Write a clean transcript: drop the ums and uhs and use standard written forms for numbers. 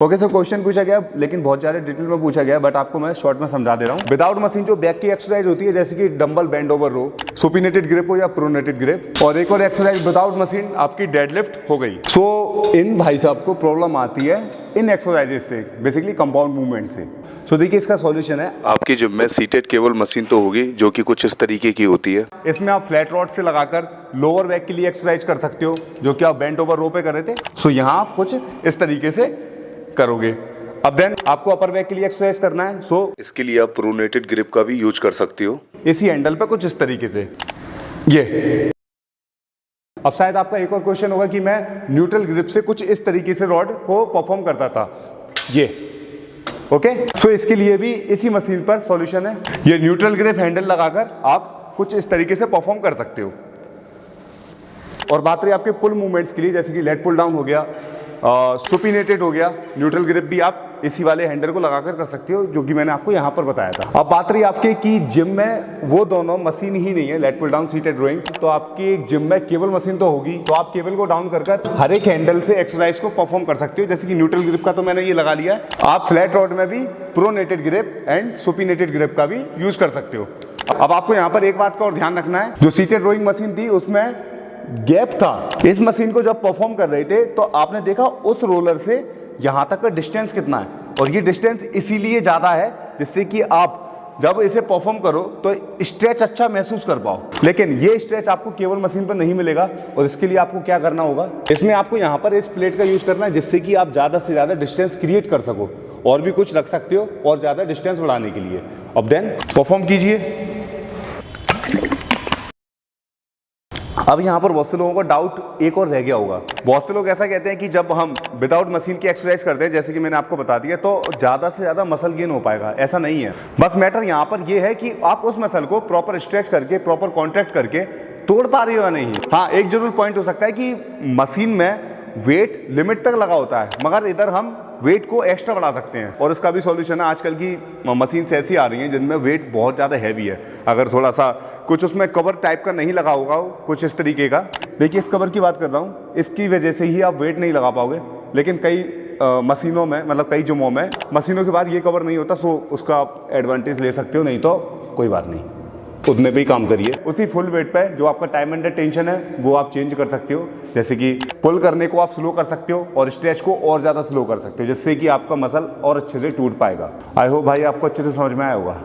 Okay sir, question पूछा गया लेकिन बहुत ज़्यादा डिटेल में पूछा गया, बट आपको मैं शॉर्ट में समझा दे रहा हूँ। विदाउट मशीन जो बैक की एक्सरसाइज होती है, जैसे कि डंबल बेंड ओवर रो, सुपिनेटेड ग्रिप हो या प्रोनेटेड ग्रिप, और एक और एक्सरसाइज विदाउट मशीन आपकी डेडलिफ्ट हो गई। सो इन भाई साहब को प्रॉब्लम आती है इन एक्सरसाइजेस से, बेसिकली कंपाउंड मूवमेंट से। सो देखिए इसका सॉल्यूशन है, आपकी जिम में सीटेड केबल मशीन तो होगी जो कि कुछ इस तरीके की होती है। इसमें आप फ्लैट रॉड से लगाकर लोअर बैक के लिए एक्सरसाइज कर सकते हो, जो कि आप बेंट ओवर रो पे कर रहे थे। सो यहाँ आप कुछ इस तरीके से करोगे। अब देन आपको अपर बैक के लिए एक्सरसाइज करना है। सो इसके लिए आप प्रोनेटेड ग्रिप का भी यूज कर सकते हो, इसी हैंडल पे कुछ इस तरीके से ये। अब शायद आपका एक और क्वेश्चन होगा कि मैं न्यूट्रल ग्रिप से कुछ इस तरीके से रॉड को परफॉर्म करता था, ये ओके। सो इसके लिए भी इसी मशीन पर सॉल्यूशन है। ये न्यूट्रल ग्रिप हैंडल लगाकर आप कुछ इस तरीके से परफॉर्म कर सकते हो। और बात रही आपके पुल मूवमेंट्स के लिए, जैसे कि लेट पुल डाउन हो गया, सुपिनेटेड हो गया, न्यूट्रल ग्रिप भी आप इसी वाले हैंडल को लगाकर कर सकते हो, जो कि मैंने आपको यहाँ पर बताया था। अब बात रही आपके कि जिम में वो दोनों मशीन ही नहीं है, lat pull down, seated rowing, तो आपकी एक जिम में केबल मशीन तो होगी, तो आप केबल को डाउन कर हर एक हैंडल से एक्सरसाइज को परफॉर्म कर सकते हो। जैसे कि न्यूट्रल ग्रिप का तो मैंने ये लगा लिया है, आप फ्लैट रॉड में भी pronated grip and supinated grip का भी यूज कर सकते हो। अब आपको यहाँ पर एक बात का और ध्यान रखना है, जो सीटेड रोइंग मशीन थी उसमें गैप था। इस मशीन को जब परफॉर्म कर रहे थे तो आपने देखा उस रोलर से यहां तक का डिस्टेंस कितना है, और ये डिस्टेंस इसीलिए ज्यादा है जिससे कि आप जब इसे परफॉर्म करो तो स्ट्रेच अच्छा महसूस कर पाओ। लेकिन ये स्ट्रेच आपको केवल मशीन पर नहीं मिलेगा, और इसके लिए आपको क्या करना होगा, इसमें आपको यहाँ पर इस प्लेट का यूज करना है, जिससे कि आप ज्यादा से ज्यादा डिस्टेंस क्रिएट कर सको। और भी कुछ रख सकते हो और ज्यादा डिस्टेंस बढ़ाने के लिए। अब देन परफॉर्म कीजिए। अब यहाँ पर बहुत से लोगों को डाउट एक और रह गया होगा। बहुत से लोग ऐसा कहते हैं कि जब हम विदाउट मशीन की एक्सरसाइज करते हैं, जैसे कि मैंने आपको बता दिया, तो ज़्यादा से ज़्यादा मसल गेन हो पाएगा। ऐसा नहीं है। बस मैटर यहाँ पर ये है कि आप उस मसल को प्रॉपर स्ट्रेच करके, प्रॉपर कॉन्ट्रैक्ट करके तोड़ पा रहे हो या नहीं। हाँ, एक जरूर पॉइंट हो सकता है कि मशीन में वेट लिमिट तक लगा होता है, मगर इधर हम वेट को एक्स्ट्रा बढ़ा सकते हैं, और इसका भी सॉल्यूशन है। आजकल की मशीन्स ऐसी आ रही हैं जिनमें वेट बहुत ज़्यादा हैवी है। अगर थोड़ा सा कुछ उसमें कवर टाइप का नहीं लगा होगा, कुछ इस तरीके का, देखिए इस कवर की बात कर रहा हूँ, इसकी वजह से ही आप वेट नहीं लगा पाओगे। लेकिन कई मशीनों में, मतलब कई जिमों में मशीनों के बाद ये कवर नहीं होता, सो उसका आप एडवांटेज ले सकते हो। नहीं तो कोई बात नहीं, उतने पे ही काम करिए। उसी फुल वेट पे जो आपका टाइम अंडर टेंशन है वो आप चेंज कर सकते हो। जैसे कि पुल करने को आप स्लो कर सकते हो और स्ट्रेच को और ज़्यादा स्लो कर सकते हो, जिससे कि आपका मसल और अच्छे से टूट पाएगा। आई होप भाई आपको अच्छे से समझ में आया होगा।